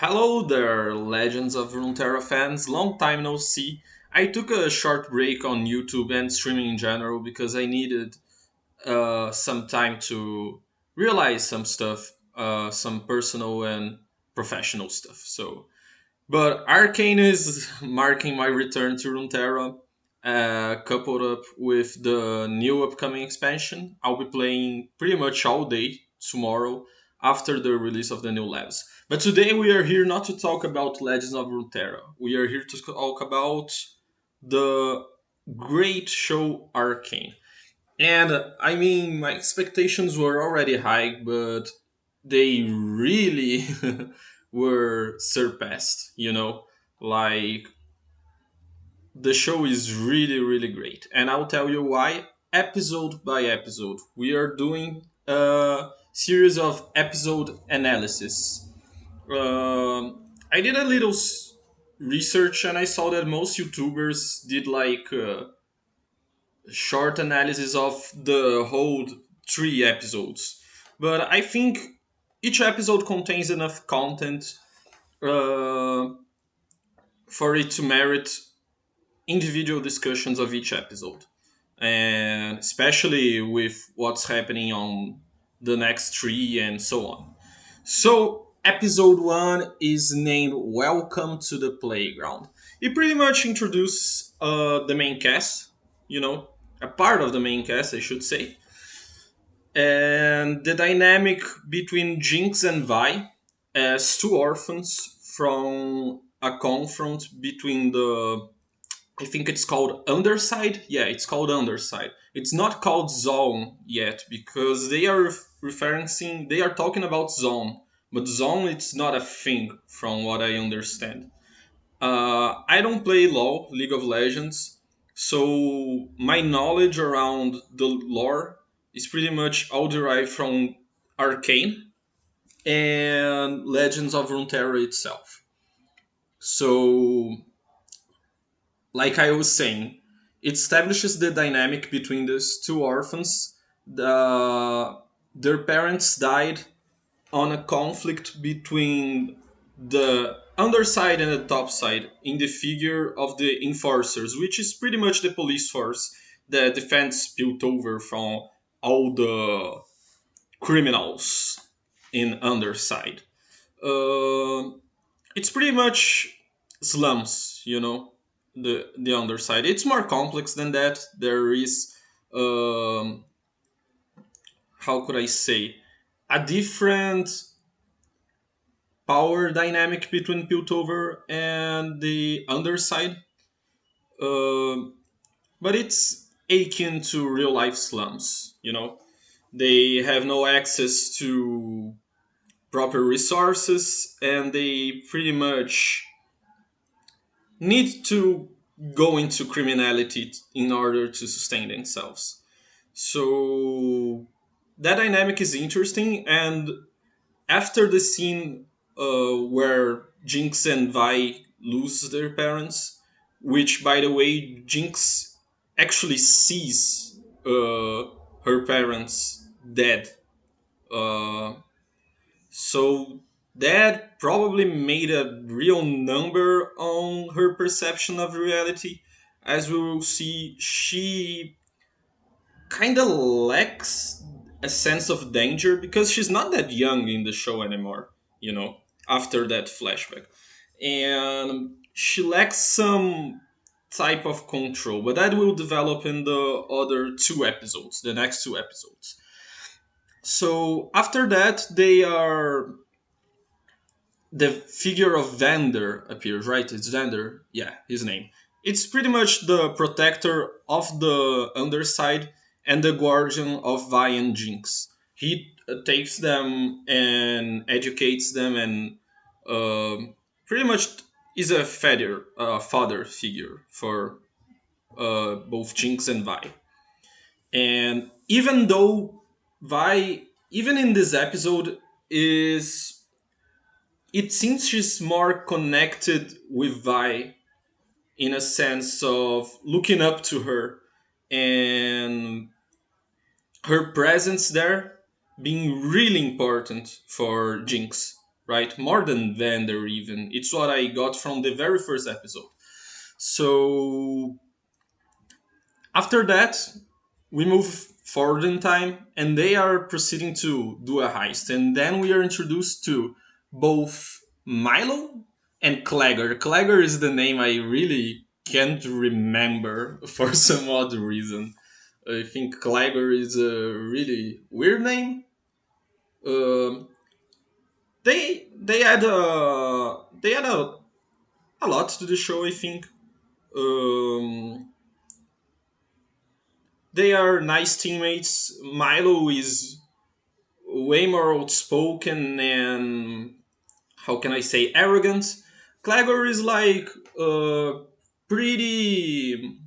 Hello there, Legends of Runeterra fans. Long time no see. I took a short break on YouTube and streaming in general because I needed some time to realize some stuff, some personal and professional stuff. But Arcane is marking my return to Runeterra, coupled up with the new upcoming expansion. I'll be playing pretty much all day tomorrow after the release of the new labs. But today we are here not to talk about Legends of Runeterra. We are here to talk about the great show Arcane. And I mean, my expectations were already high, but they really were surpassed, Like, the show is really, really great. And I'll tell you why episode by episode. We are doing a series of episode analysis. I did a little research and I saw that most YouTubers did like short analysis of the whole three episodes. But I think each episode contains enough content uh, for it to merit individual discussions of each episode. And especially with what's happening on the next three and so on. So, episode one is named Welcome to the Playground. It pretty much introduces the main cast, a part of the main cast, I should say, and the dynamic between Jinx and Vi as two orphans from a confront between the, I think it's called Underside. Yeah, it's called Underside. It's not called Zone yet because they are referencing. They are talking about Zone, but Zone it's not a thing from what I understand. I don't play LoL, League of Legends, so my knowledge around the lore is pretty much all derived from Arcane and Legends of Runeterra itself. So like I was saying, it establishes the dynamic between these two orphans. Their parents died on a conflict between the underside and the top side in the figure of the enforcers, which is pretty much the police force that defends Piltover from all the criminals in underside. Uh, it's pretty much slums, the underside. It's more complex than that. There is, um, how could I say, a different power dynamic between Piltover and the underside. Um but it's akin to real life slums, They have no access to proper resources and they pretty much need to go into criminality in order to sustain themselves. So that dynamic is interesting. And after the scene where Jinx and Vi lose their parents, which, by the way, Jinx actually sees her parents dead. Uh, so that probably made a real number on her perception of reality. As we will see, she kind of lacks a sense of danger because she's not that young in the show anymore, after that flashback. And she lacks some type of control, but that will develop in the other two episodes, the next two episodes. So after that, the figure of Vander appears, right? It's Vander, yeah, his name. It's pretty much the protector of the underside and the guardian of Vi and Jinx. He takes them and educates them and pretty much is a father figure for both Jinx and Vi. And even though Vi, even in this episode, is it seems she's more connected with Vi in a sense of looking up to her and her presence there being really important for Jinx. right? More than Vander, even. It's what I got from the very first episode. So after that, we move forward in time, and they are proceeding to do a heist. And then we are introduced to both Milo and Clagger. Clagger is the name I really can't remember for some odd reason. I think Clagger is a really weird name. Um, they add a lot to the show. I think they are nice teammates. Milo is way more outspoken and, how can I say, arrogant. Clagor is like a pretty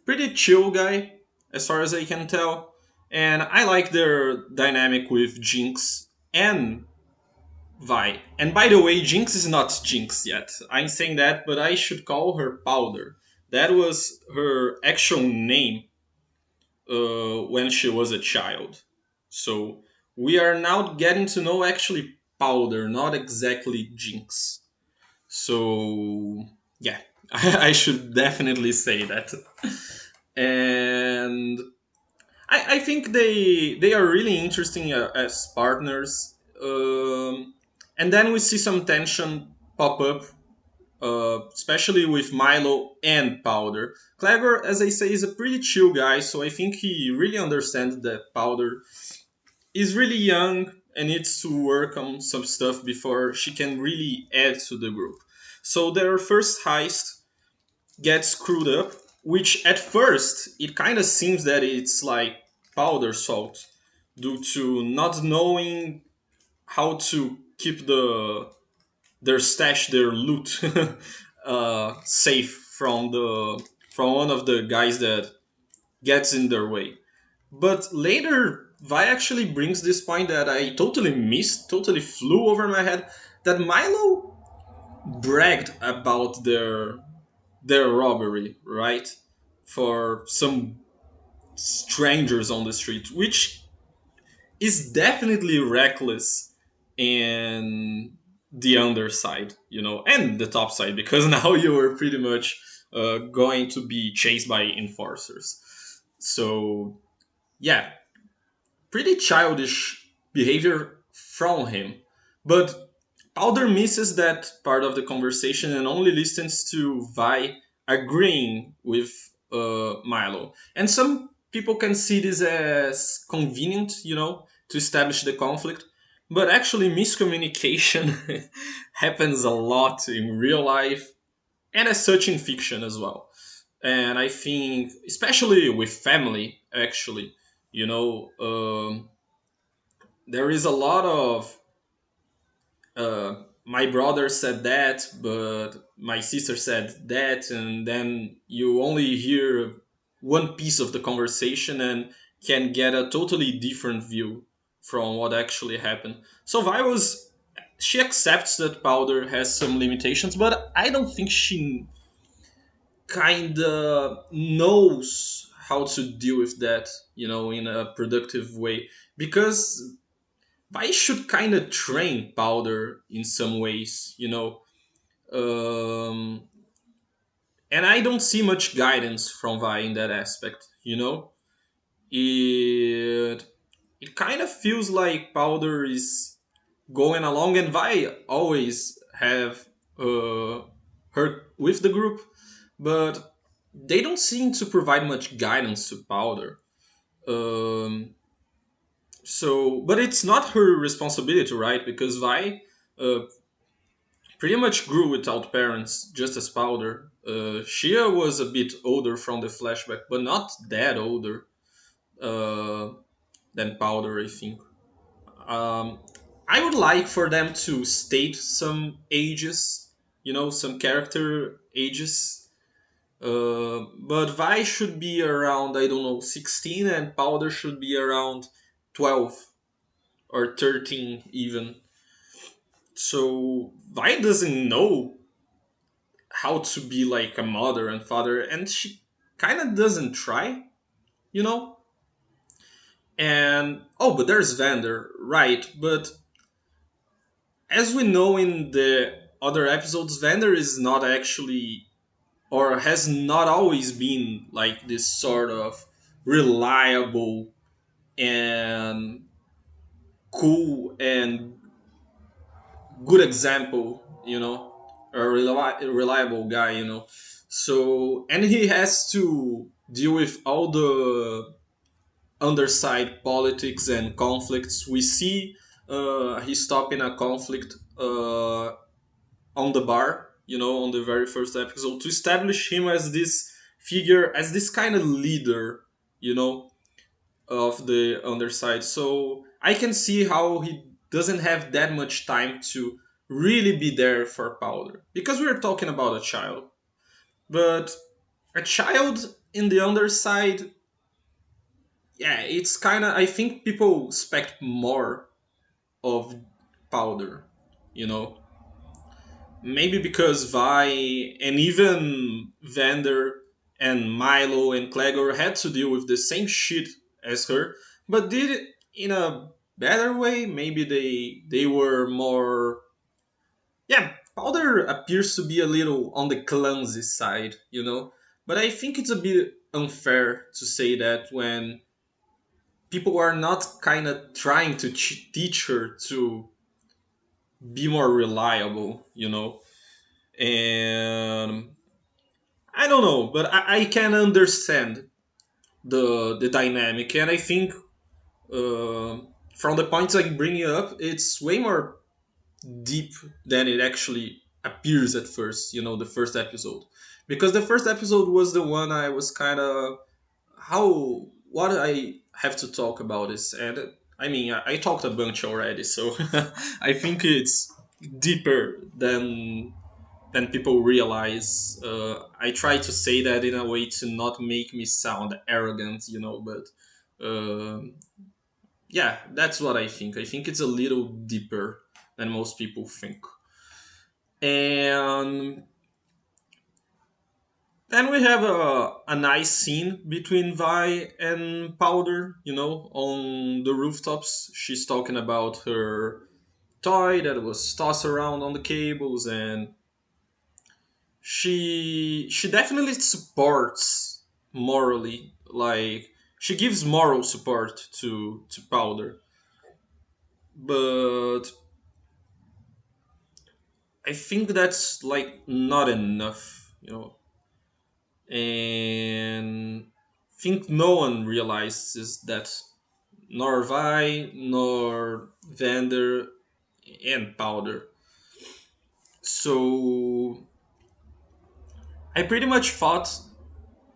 pretty chill guy, as far as I can tell. And I like their dynamic with Jinx and Vi. And by the way, Jinx is not Jinx yet. I'm saying that, but I should call her Powder. That was her actual name when she was a child. So we are now getting to know actually Powder, not exactly Jinx. So yeah, I should definitely say that. And I think they are really interesting as partners. And then we see some tension pop up, especially with Milo and Powder. Clever, as I say, is a pretty chill guy, so I think he really understands that Powder is really young and needs to work on some stuff before she can really add to the group. So their first heist gets screwed up, which at first it kind of seems that it's like Powder's fault due to not knowing how to keep their stash, their loot, safe from one of the guys that gets in their way. But later, Vi actually brings this point that I totally missed, totally flew over my head. That Milo bragged about their robbery, right? For some strangers on the street, which is definitely reckless in the underside, and the top side, because now you are pretty much going to be chased by enforcers. So, yeah, pretty childish behavior from him. But Powder misses that part of the conversation and only listens to Vi agreeing with Milo. And some people can see this as convenient, to establish the conflict. But actually, miscommunication happens a lot in real life and as such in fiction as well. And I think, especially with family, actually, you know, there is a lot of my brother said that, but my sister said that, and then you only hear one piece of the conversation and can get a totally different view from what actually happened. So Vi was she accepts that Powder has some limitations, but I don't think she kinda knows how to deal with that, in a productive way. Because Vi should kind of train Powder in some ways, um, and I don't see much guidance from Vi in that aspect. It it kind of feels like Powder is going along, and Vi always have her with the group, but they don't seem to provide much guidance to Powder. Um, but it's not her responsibility, right? Because Vi uh, pretty much grew without parents, just as Powder. Shia was a bit older from the flashback, but not that older uh, than Powder, I think. Um, I would like for them to state some ages, some character ages. But Vi should be around, I don't know, 16, and Powder should be around 12 or 13, even. So Vi doesn't know how to be like a mother and father, and she kind of doesn't try, you know And oh, but there's Vander, right? But as we know in the other episodes, Vander is not actually, or has not always been like this sort of reliable and cool and good example, a reliable guy, So, and he has to deal with all the underside politics and conflicts. We see he stopping a conflict on the bar, on the very first episode to establish him as this figure, as this kind of leader, you know, of the underside. So I can see how he doesn't have that much time to really be there for Powder because we're talking about a child. But a child in the underside, yeah, it's kind of. I think people expect more of Powder, you know. Maybe because Vi and even Vander and Milo and Clegor had to deal with the same shit as her, but did it in a better way. Maybe they were more. Yeah, Powder appears to be a little on the clumsy side, But I think it's a bit unfair to say that when people are not kind of trying to teach her to be more reliable, And I don't know, but I can understand the dynamic, and I think uh, from the points I bring up, it's way more deep than it actually appears at first. The first episode, because the first episode was the one I was kind of how what I have to talk about is, and I mean I talked a bunch already, so I think it's deeper than people realize. I try to say that in a way to not make me sound arrogant, but uh, yeah, that's what I think. I think it's a little deeper than most people think. And then we have a nice scene between Vi and Powder, on the rooftops. She's talking about her toy that was tossed around on the cables, and she definitely supports morally, like she gives moral support to Powder, but I think that's like not enough, and think no one realizes that, nor Vi nor Vander and Powder. So I pretty much thought,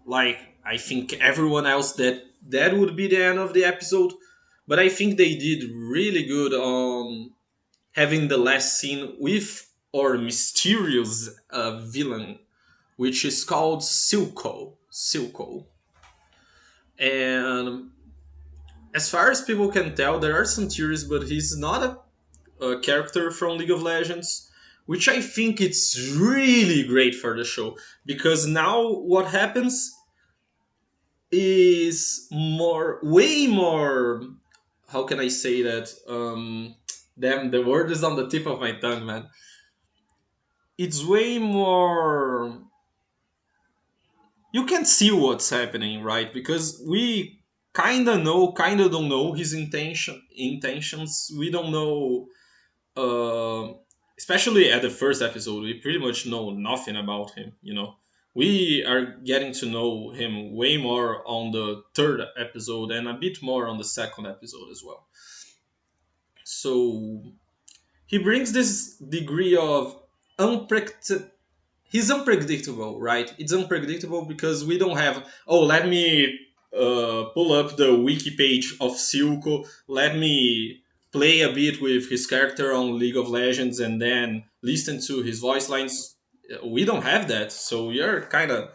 like I think everyone else, that would be the end of the episode. But I think they did really good on having the last scene with our mysterious villain, which is called Silko. Silko. And as far as people can tell, there are some theories, but he's not a character from League of Legends, which I think it's really great for the show because now what happens is way more. How can I say that? Damn, the word is on the tip of my tongue, man. It's way more. You can see what's happening, right? Because we kind of don't know his intentions. We don't know, uh, especially at the first episode. We pretty much know nothing about him. We are getting to know him way more on the third episode and a bit more on the second episode as well. So he brings this degree of unpredictable. He's unpredictable, right? It's unpredictable because we don't have. Oh, let me pull up the wiki page of Silco. Let me play a bit with his character on League of Legends and then listen to his voice lines. We don't have that, so we are kind of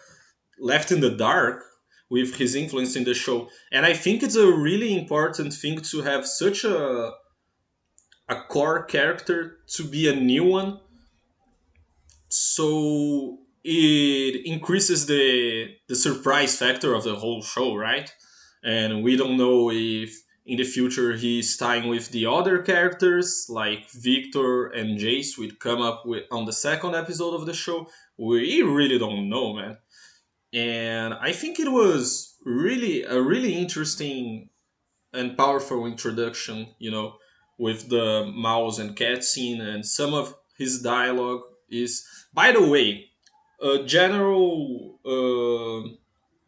left in the dark with his influence in the show. And I think it's a really important thing to have such a core character to be a new one, so it increases the surprise factor of the whole show, right? And we don't know if in the future he's tying with the other characters like Victor and Jace would come up with on the second episode of the show. We really don't know, man. And I think it was really a really interesting and powerful introduction, with the mouse and cat scene, and some of his dialogue is, by the way, a general.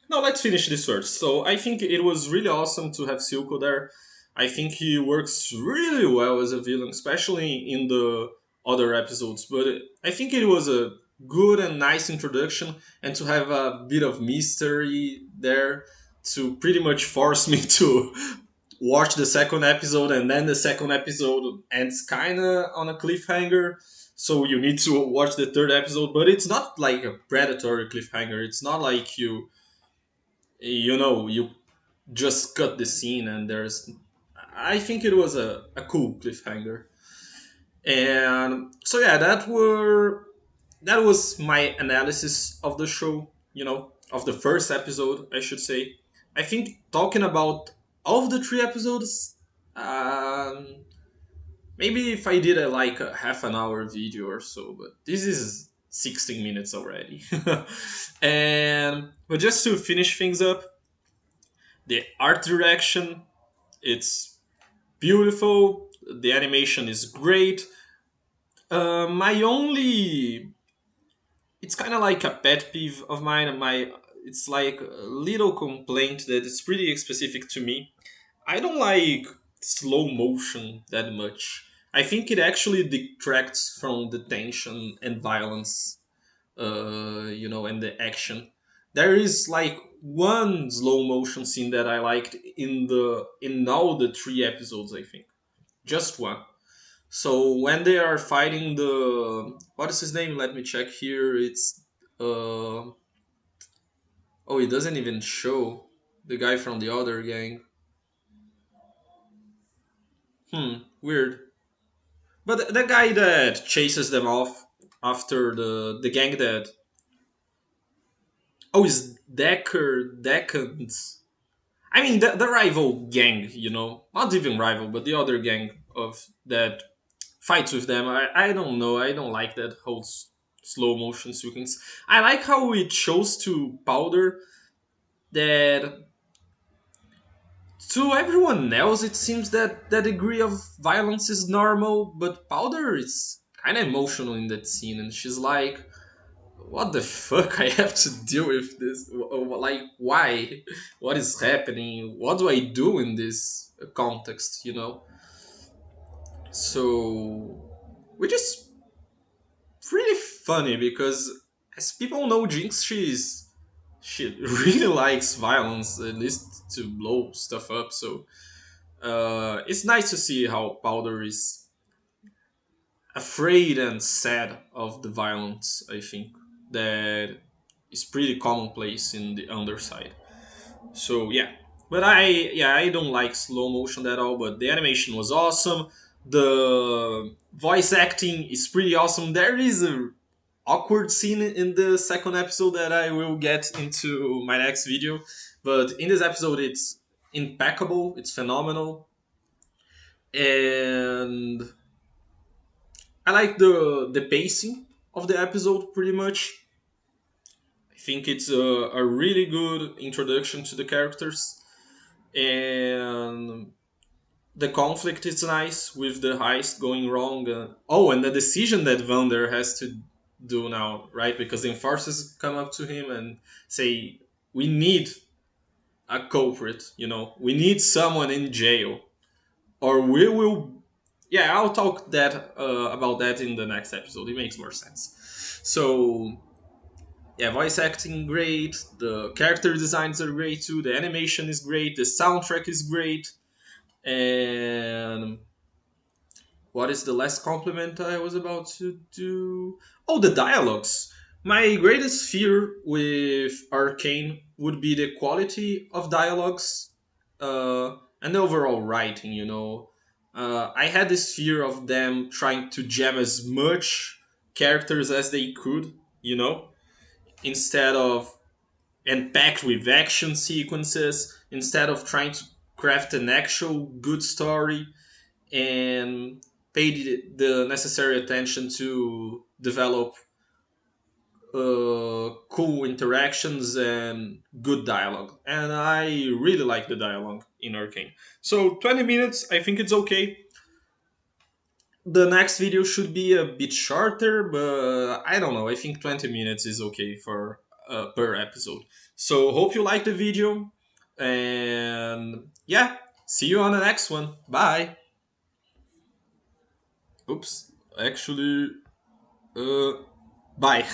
No, let's finish this first. So I think it was really awesome to have Silko there. I think he works really well as a villain, especially in the other episodes. But I think it was a good and nice introduction, and to have a bit of mystery there to pretty much force me to watch the second episode, and then the second episode ends kind of on a cliffhanger. So you need to watch the third episode, but it's not like a predatory cliffhanger. It's not like you just cut the scene and there's. I think it was a cool cliffhanger. And so yeah, that was my analysis of the show, of the first episode, I should say. I think talking about all of the three episodes, um, maybe if I did like a half an hour video or so, but this is 16 minutes already. And but just to finish things up, the art direction, it's beautiful. The animation is great. My only, it's kind of like a pet peeve of mine. It's like a little complaint that is pretty specific to me. I don't like slow motion that much. I think it actually detracts from the tension and violence, and the action. There is like one slow motion scene that I liked in all the three episodes. I think just one. So when they are fighting the, what is his name? Let me check here. It's uh oh, it doesn't even show the guy from the other gang. Weird. But the guy that chases them off after the gang that, oh, is Decker Decans. I mean the rival gang, not even rival, but the other gang of that fights with them. I don't know. I don't like that whole slow motion sequence. I like how it shows to Powder that to everyone else it seems that that degree of violence is normal, but Powder is kind of emotional in that scene, and she's like, "What the fuck? I have to deal with this. Like, why? What is happening? What do I do in this context?" So, which is pretty funny because, as people know, Jinx, she really likes violence, at least to blow stuff up. So it's nice to see how Powder is afraid and sad of the violence. I think that is pretty commonplace in the underside. So yeah, but I don't like slow motion at all. But the animation was awesome. The voice acting is pretty awesome. There is a awkward scene in the second episode that I will get into my next video. But in this episode, it's impeccable. It's phenomenal, and I like the pacing of the episode pretty much. I think it's a really good introduction to the characters, and the conflict is nice with the heist going wrong. Oh, and the decision that Vander has to do now, right? Because the enforcers come up to him and say, "We need a culprit. We need someone in jail, or we will." Yeah, I'll talk that about that in the next episode. It makes more sense. So yeah, voice acting great. The character designs are great too. The animation is great. The soundtrack is great. And what is the last compliment I was about to do? Oh, the dialogues. My greatest fear with Arcane would be the quality of dialogues and the overall writing, I had this fear of them trying to jam as much characters as they could, instead of, and packed with action sequences, instead of trying to craft an actual good story and paid the necessary attention to develop cool interactions and good dialogue. And I really like the dialogue in Arcane. So 20 minutes, I think it's okay. The next video should be a bit shorter, but I don't know. I think 20 minutes is okay for per episode. So hope you like the video, and yeah, see you on the next one. Bye. Oops, actually, uh, bye.